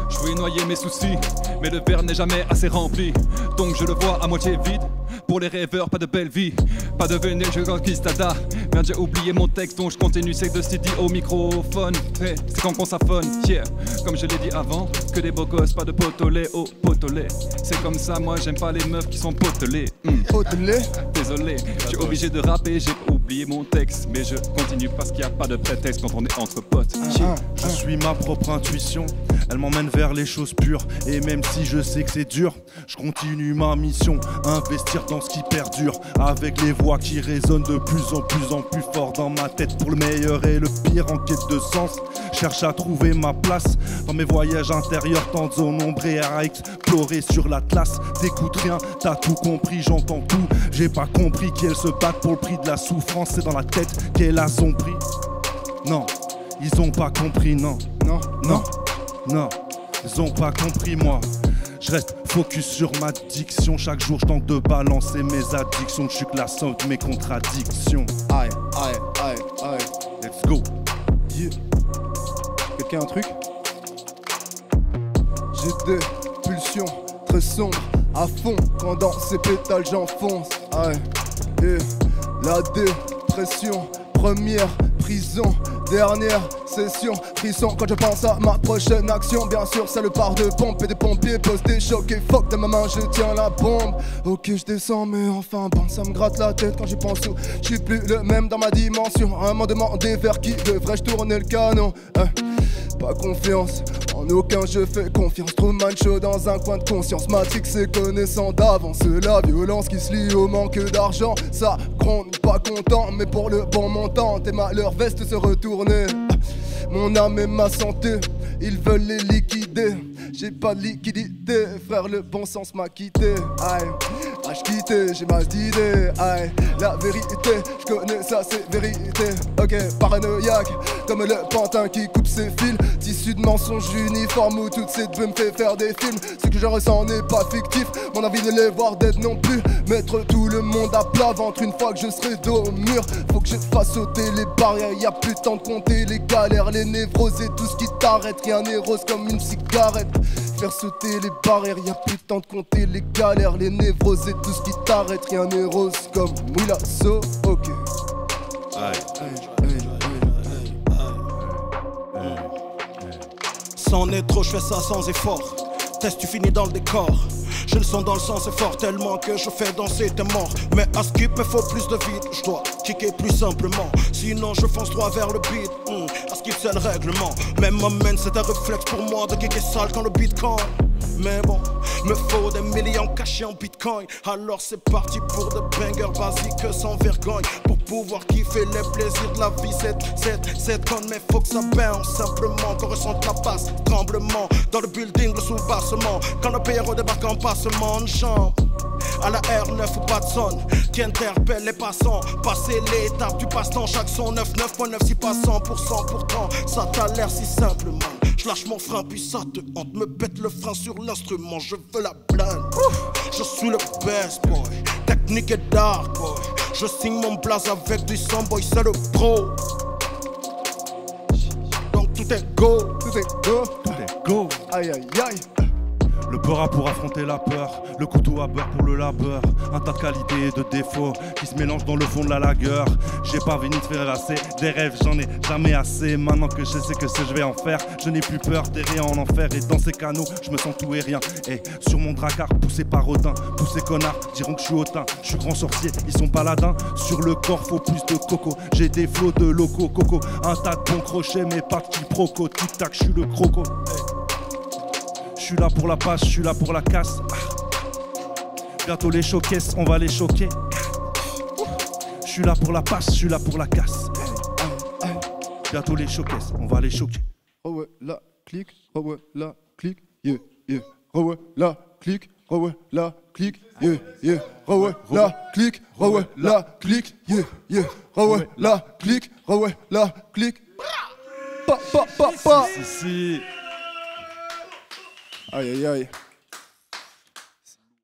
Je voulais noyer mes soucis, mais le verre n'est jamais assez rempli. Donc je le vois à moitié vide. Pour les rêveurs, pas de belle vie, pas de venir, je conquistada. Merde, j'ai oublié mon texte, donc je continue, c'est de CD au microphone. Hey, c'est quand qu'on s'aphone, yeah. Comme je l'ai dit avant, que des beaux gosses, pas de potolet au potolet. C'est comme ça, moi j'aime pas les meufs qui sont potelées. Potelé. Désolé, je suis obligé de rapper, j'ai oublié mon texte. Mais je continue parce qu'il n'y a pas de prétexte quand on est entre potes. Je suis ma propre intuition, elle m'emmène vers les choses pures. Et même si je sais que c'est dur, je continue ma mission, investir dans ce qui perdure. Avec les voix qui résonnent de plus en plus fort dans ma tête. Pour le meilleur et le pire en quête de sens, cherche à trouver ma place dans mes voyages intérieurs. Tant de zones ombrées à explorer sur l'Atlas. T'écoutes rien, t'as tout compris, j'entends tout. J'ai pas compris qu'elles se battent pour le prix de la souffrance. C'est dans la tête qu'elle a son prix. Non, ils ont pas compris, non. Ils ont pas compris, moi. Je reste focus sur ma diction. Chaque jour je tente de balancer mes addictions. Je suis que la somme de mes contradictions. Aïe. Let's go. Yeah. Quelqu'un a un truc? J'ai des pulsions très sombres à fond. Quand dans ces pétales j'enfonce. Aïe. Et la dépression, première prison, dernière session, frisson quand je pense à ma prochaine action. Bien sûr c'est le part de pompe et des pompiers posent des chocs et fuck de ma main je tiens la bombe. Ok je descends mais enfin bon ça me gratte la tête quand j'y pense. Je suis plus le même dans ma dimension. Un moment demandé vers qui devrais-je tourner le canon. Pas confiance en aucun, je fais confiance. Truman Show dans un coin de conscience. Matrix et connaissant d'avance la violence qui se lie au manque d'argent. Ça gronde, pas content, mais pour le bon montant. Tes malheurs vestent se retourner. Mon âme et ma santé, ils veulent les liquider. J'ai pas de liquidité, frère, le bon sens m'a quitté. Aïe, je quitté, j'ai mal d'idées. Aïe, la vérité, je connais ça, c'est vérité. Ok, paranoïaque, comme le pantin qui coupe ses fils. Tissu de mensonges uniformes où toute cette bulle me fait faire des films. Ce que je ressens n'est pas fictif, mon envie de les voir dead non plus. Mettre tout le monde à plat ventre une fois que je serai dos au mur. Faut que je fasse sauter les barrières, y'a plus de temps de compter les galères, les névroses et tout ce qui t'arrête. Rien n'est rose comme une cigarette. Faire sauter les barrières, y'a plus de temps de compter les galères, les névroses et tout ce qui t'arrête. Rien n'est rose comme Mouila So, ok. C'en est trop, je fais ça sans effort. Test, tu finis dans le décor. J'ai le son dans le sang, c'est fort tellement que je fais danser tes morts. Mais à skip, il faut plus de vide. Je dois kicker plus simplement. Sinon, je fonce droit vers le beat. À skip, c'est le règlement. Même ma main, c'est un réflexe pour moi de kicker sale quand le beat cogne. Mais bon, me faut des millions cachés en bitcoin. Alors c'est parti pour de bangers basiques sans vergogne. Pour pouvoir kiffer les plaisirs de la vie. C'est con, mais faut que ça bounce simplement. Qu'on ressente la basse, tremblement. Dans le building, le soubassement. Quand le PRO débarque en passement de jambe. À la R9 ou pas de sonne qui interpelle les passants. Passer l'étape du passe-temps. Chaque son 9,9.9 si pas 100%. Pourtant, ça t'a l'air si simple, man. Je lâche mon frein puis ça te hante. Me pète le frein sur l'instrument, je veux la blinde. Je suis le best boy, technique et dark boy. Je signe mon blaze avec du sang boy, c'est le pro. Donc tout est go, Tout est go. Tout est go. Aïe aïe aïe. Le beurre pour affronter la peur, le couteau à beurre pour le labeur. Un tas de qualités et de défauts qui se mélangent dans le fond de la lagueur. J'ai pas fini de faire assez, des rêves j'en ai jamais assez. Maintenant que je sais que ce que je vais en faire, je n'ai plus peur d'errer en enfer. Et dans ces canaux, je me sens tout et rien. Et sur mon dracard, poussé par Odin, tous ces connards diront que je suis hautain. Je suis grand sorcier, ils sont paladins. Sur le corps, faut plus de coco. J'ai des flots de loco, coco. Un tas de bons crochets, mais pas de quiproquo. Tic-tac, je suis le croco. Je suis là pour la passe, je suis là pour la casse. Bientôt les showcases, on va les choquer. Je suis là pour la passe, je suis là pour la casse. Bientôt les showcases, on va les choquer. Oh ouais, la clique, oh ouais, la clique, yeah, yeah. Oh ouais, la clique, oh ouais, la clique, yeah, yeah. Oh ouais, la clique, oh ouais, la clique, yeah, yeah. Oh ouais, la clique, oh ouais, la clique. Pa, pa, pa, pa. Si. Aïe aïe aïe.